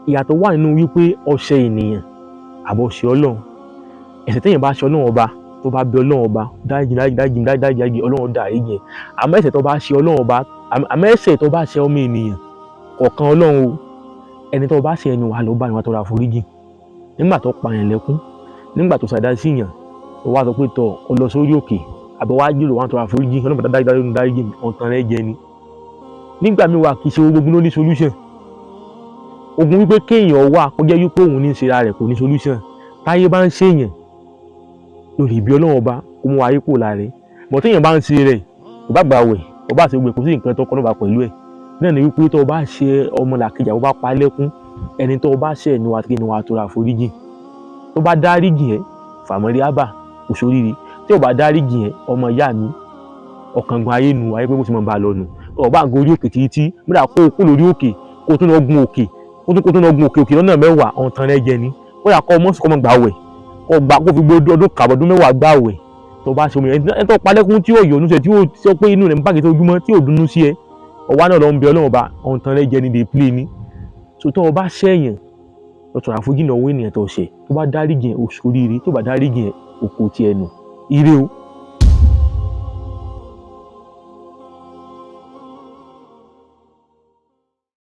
ìyàtọ̀ wà nínú wípé ọṣẹ ènìyàn àbọ̀ ṣe Ọlọ́run. Ẹ̀ṣẹ̀ téèyàn bá ṣe Ọlọ́run ọba tó bá bẹ Ọlọ́run ọba dáríjì Ọlọ́run dáríjì ẹ̀. Àmọ́ ẹ̀ṣẹ̀ tó bá ṣe Ọlọ́run ọba, àmọ́ ẹ̀ṣẹ̀ tó bá ṣe ọmọ ènìyàn kọ̀ọ̀kan Ọlọ́run o. Ẹni tó bá ṣe ẹni wà ló bá ìwà tọrọ àforíjì. Nígbà tó pààyàn lẹ́kún, nígbà tó ṣàdá sí yàn, ó wá sọ pé tọ̀ ọ lọ sórí òkè àbí wá jùlọ wá tọrọ àforíjì Ọlọ́run dáríjì mi, ọ̀tàn rẹ jẹ ni. Nígbà míì wà kì í ṣe gbogbo ló ní solution. Ogun wípé kéèyàn wà kó jẹ́ wípé òun ní ṣe ara rẹ̀ kò ní solution. Táyé bá ń ṣèyàn lórí ibi Ọlọ́run ọba kó mú ayé kúrò lára rẹ̀. Bọ̀ téèyàn bá ń ṣe rẹ̀ kò bá gbà wẹ̀ kò bá ṣe gbẹ̀ kò sí nǹkan tó kọ́ lọ́ba pẹ̀lú ẹ̀. Náà ni wípé tó bá ṣe ọmọlàkejì àbó bá pa lẹ́kún, ẹni tó bá ṣẹ̀ ni wàá tọrọ àforíjì. Tó bá dáríjì ẹ́ fàmọ́rí ábà kò sóríire. Tí ò bá dáríjì ẹ́ ọmọ ìyá mi ọ̀kángun ayé nu ayé pé mo ti mọ̀ bá a lọ nù. Ọba àgọ́ orí òkè títí múdà kó o kú lórí òkè kó o tún lọ gun òkè kó tún lọ gun òkè lọ́nà mẹ́wàá ọ̀tàn rẹ jẹ ni. Ó yà kọ́ ọmọ sùn kọ́ mọ́ gbà wẹ̀ kó fi gbé ọdún kàbọ̀dún mẹ́wàá gbà wẹ̀. Tó bá ṣe omi ẹni tó palẹ́kún tí ò yọ̀nú sẹ tí ó sọ pé inú rẹ̀ ń bàgẹ́ tó ojúmọ́ tí ò dunnú sí ẹ ọwá náà lọ ń bẹ Ọlọ́run ọba ọ̀tàn rẹ jẹ ni dey play ni. So tó o bá ṣẹ̀yàn lọ tọrọ àforíjì lọ́wọ́ ènìyàn tó ṣẹ̀ tó bá dáríjì ẹ̀ oṣù oríire tó bá dáríjì ẹ̀ òkú ti ẹnu ire o.